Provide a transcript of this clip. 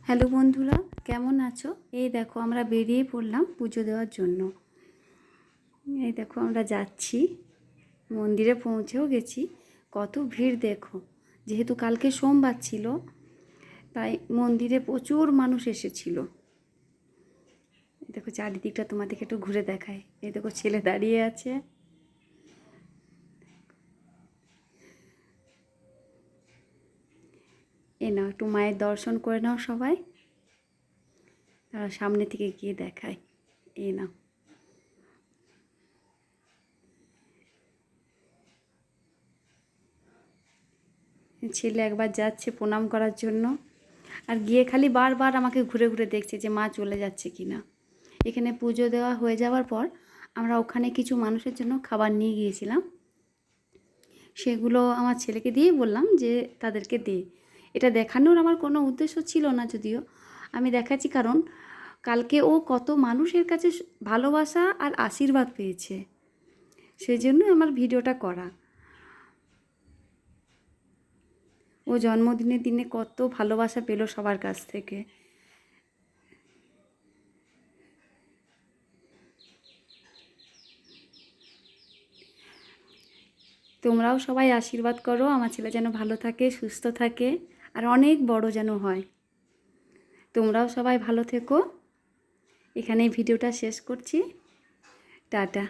Hello বন্ধুরা, কেমন আছো? এই দেখো আমরা বেরিয়ে পড়লাম পুজো দেওয়ার জন্য। এই দেখো আমরা যাচ্ছি, মন্দিরে পৌঁছেও গেছি। কত ভিড় দেখো, যেহেতু কালকে সোমবার ছিল তাই মন্দিরে প্রচুর মানুষ এসেছিল। এই দেখো চারিদিকটা তোমাদেরকে একটু ঘুরে দেখায়। এই দেখো ছেলে দাঁড়িয়ে আছে। এ নাও একটু মায়ের দর্শন করে নাও সবাই। তারা সামনে থেকে গিয়ে দেখায়। এ নাও, ছেলে একবার যাচ্ছে প্রণাম করার জন্য, আর গিয়ে খালি বারবার আমাকে ঘুরে ঘুরে দেখছে যে মা চলে যাচ্ছে কি না। এখানে পুজো দেওয়া হয়ে যাওয়ার পর আমরা ওখানে কিছু মানুষের জন্য খাবার নিয়ে গিয়েছিলাম। সেগুলো আমার ছেলেকে দিয়েই বললাম যে তাদেরকে দে। এটা দেখানোর আমার কোনো উদ্দেশ্য ছিল না, যদিও আমি দেখাচ্ছি কারণ কালকে ও কত মানুষের কাছে ভালোবাসা আর আশীর্বাদ পেয়েছে, সেই জন্যই আমার ভিডিওটা করা। ও জন্মদিনের দিনে কত ভালোবাসা পেল সবার কাছ থেকে। তোমরাও সবাই আশীর্বাদ করো আমার ছেলে যেন ভালো থাকে, সুস্থ থাকে, আর অনেক বড় যেন হয়। তোমরাও সবাই ভালো থেকো। এখানেই ভিডিওটা শেষ করছি। টাটা।